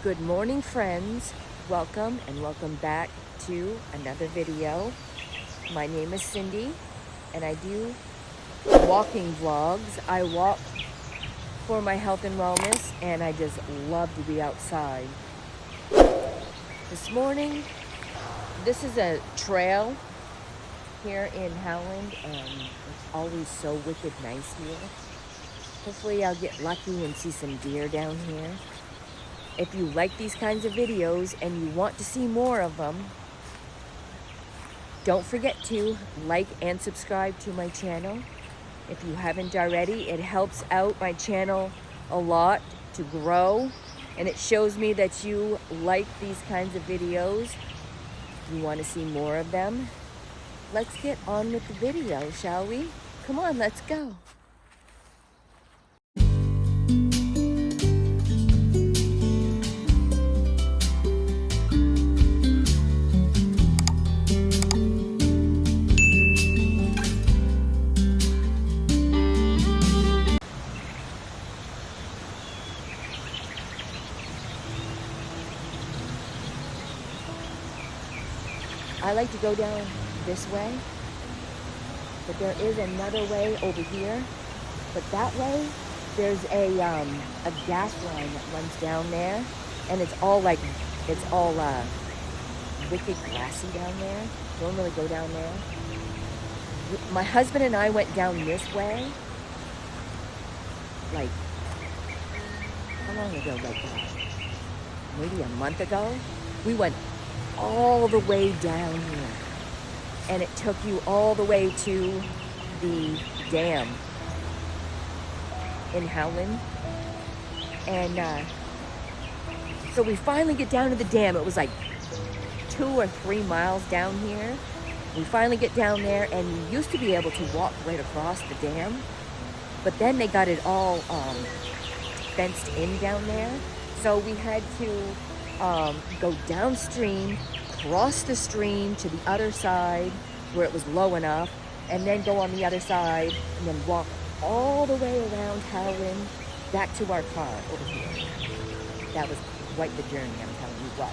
Good morning, friends. Welcome and welcome back to another video. My name is Cindy and I do walking vlogs. I walk for my health and wellness and I just love to be outside. This morning, this is a trail here in Howland and it's always so wicked nice here. Hopefully I'll get lucky and see some deer down here. If you like these kinds of videos and you want to see more of them, don't forget to like and subscribe to my channel. If you haven't already, it helps out my channel a lot to grow, and it shows me that you like these kinds of videos. You want to see more of them. Let's get on with the video, shall we? Come on, let's go. I like to go down this way, but there is another way over here. But that way, there's a gas line that runs down there, and it's all wicked grassy down there. Don't really go down there. My husband and I went down this way, like, how long ago, like maybe a month ago? We went all the way down here, and it took you all the way to the dam in Howland. And so we finally get down to the dam. It was like 2 or 3 miles down here. We finally get down there, and you used to be able to walk right across the dam, but then they got it all fenced in down there. So we had to go downstream, cross the stream to the other side where it was low enough, and then go on the other side and then walk all the way around Howland back to our car over here. That was quite the journey, I'm telling you what.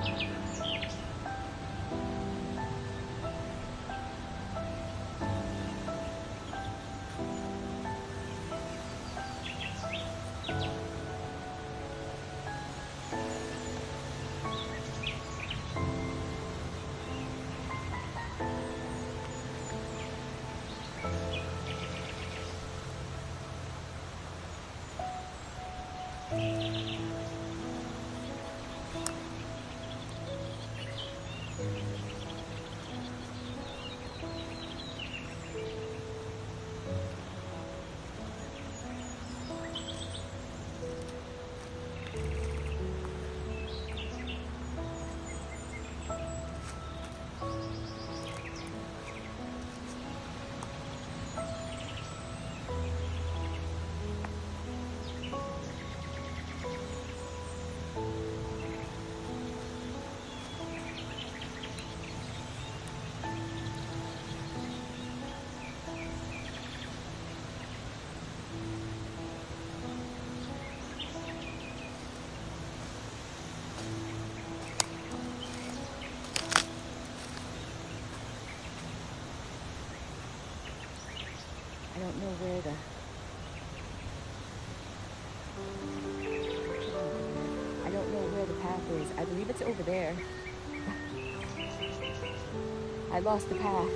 I don't know where the path is. I believe it's over there. I lost the path.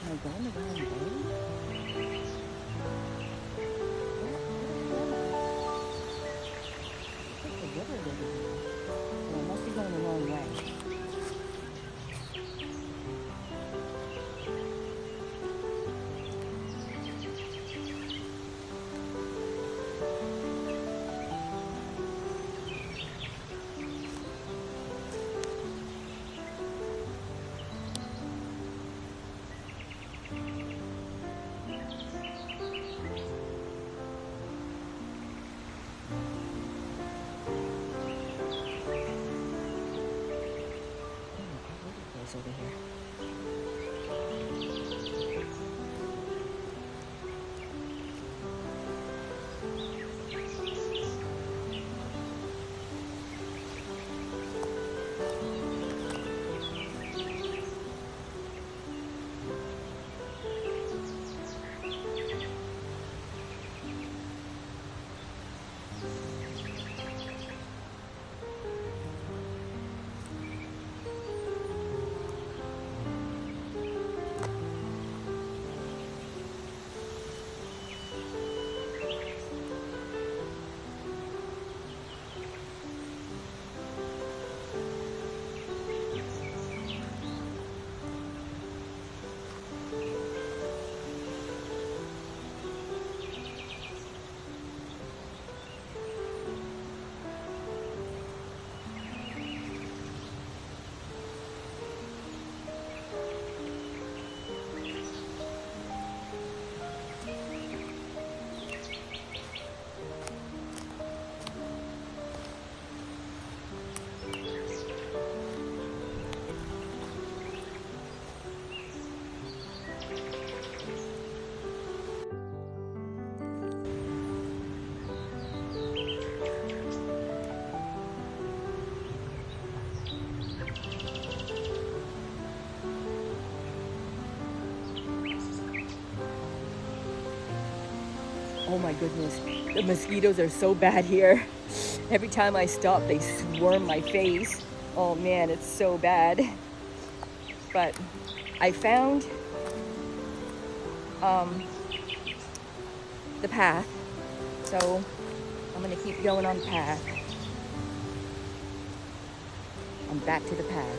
Am I going the wrong way? I think the river is over here. So I must be going the wrong way. Over here. Oh my goodness, the mosquitoes are so bad here. Every time I stop, they swarm my face. Oh man, it's so bad. But I found the path, so I'm gonna keep going on the path. I'm back to the path.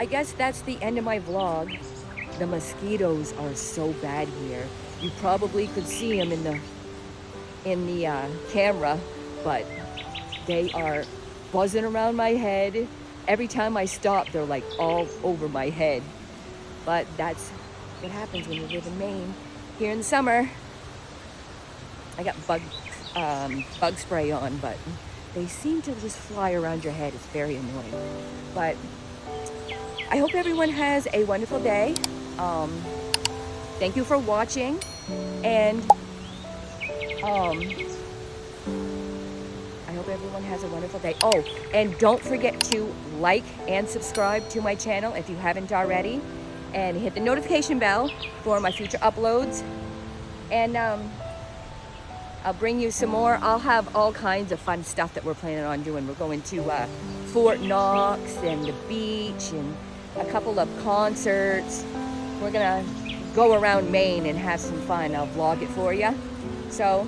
guess that's the end of my vlog. The mosquitoes are so bad here. You probably could see them in the camera, but they are buzzing around my head. Every time I stop, they're like all over my head. But that's what happens when you live in Maine. Here in the summer, I got bug spray on, but they seem to just fly around your head. It's very annoying. But I hope everyone has a wonderful day. Thank you for watching, and I hope everyone has a wonderful day. Oh, and don't forget to like and subscribe to my channel if you haven't already, and hit the notification bell for my future uploads. And I'll bring you some more. I'll have all kinds of fun stuff that we're planning on doing. We're going to Fort Knox and the beach and a couple of concerts. We're gonna go around Maine and have some fun. I'll vlog it for you. So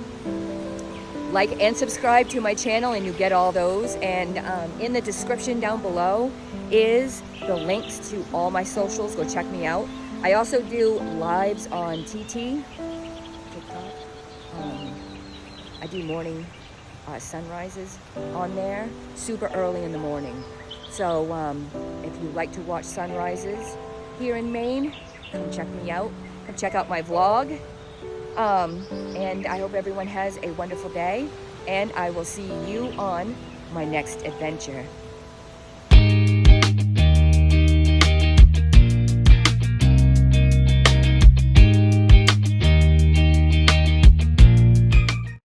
like and subscribe to my channel and you get all those. And in the description down below is the links to all my socials. Go check me out. I also do lives on TikTok. I do morning sunrises on there, super early in the morning. So if you like to watch sunrises here in Maine, come check me out. Come check out my vlog. And I hope everyone has a wonderful day. And I will see you on my next adventure.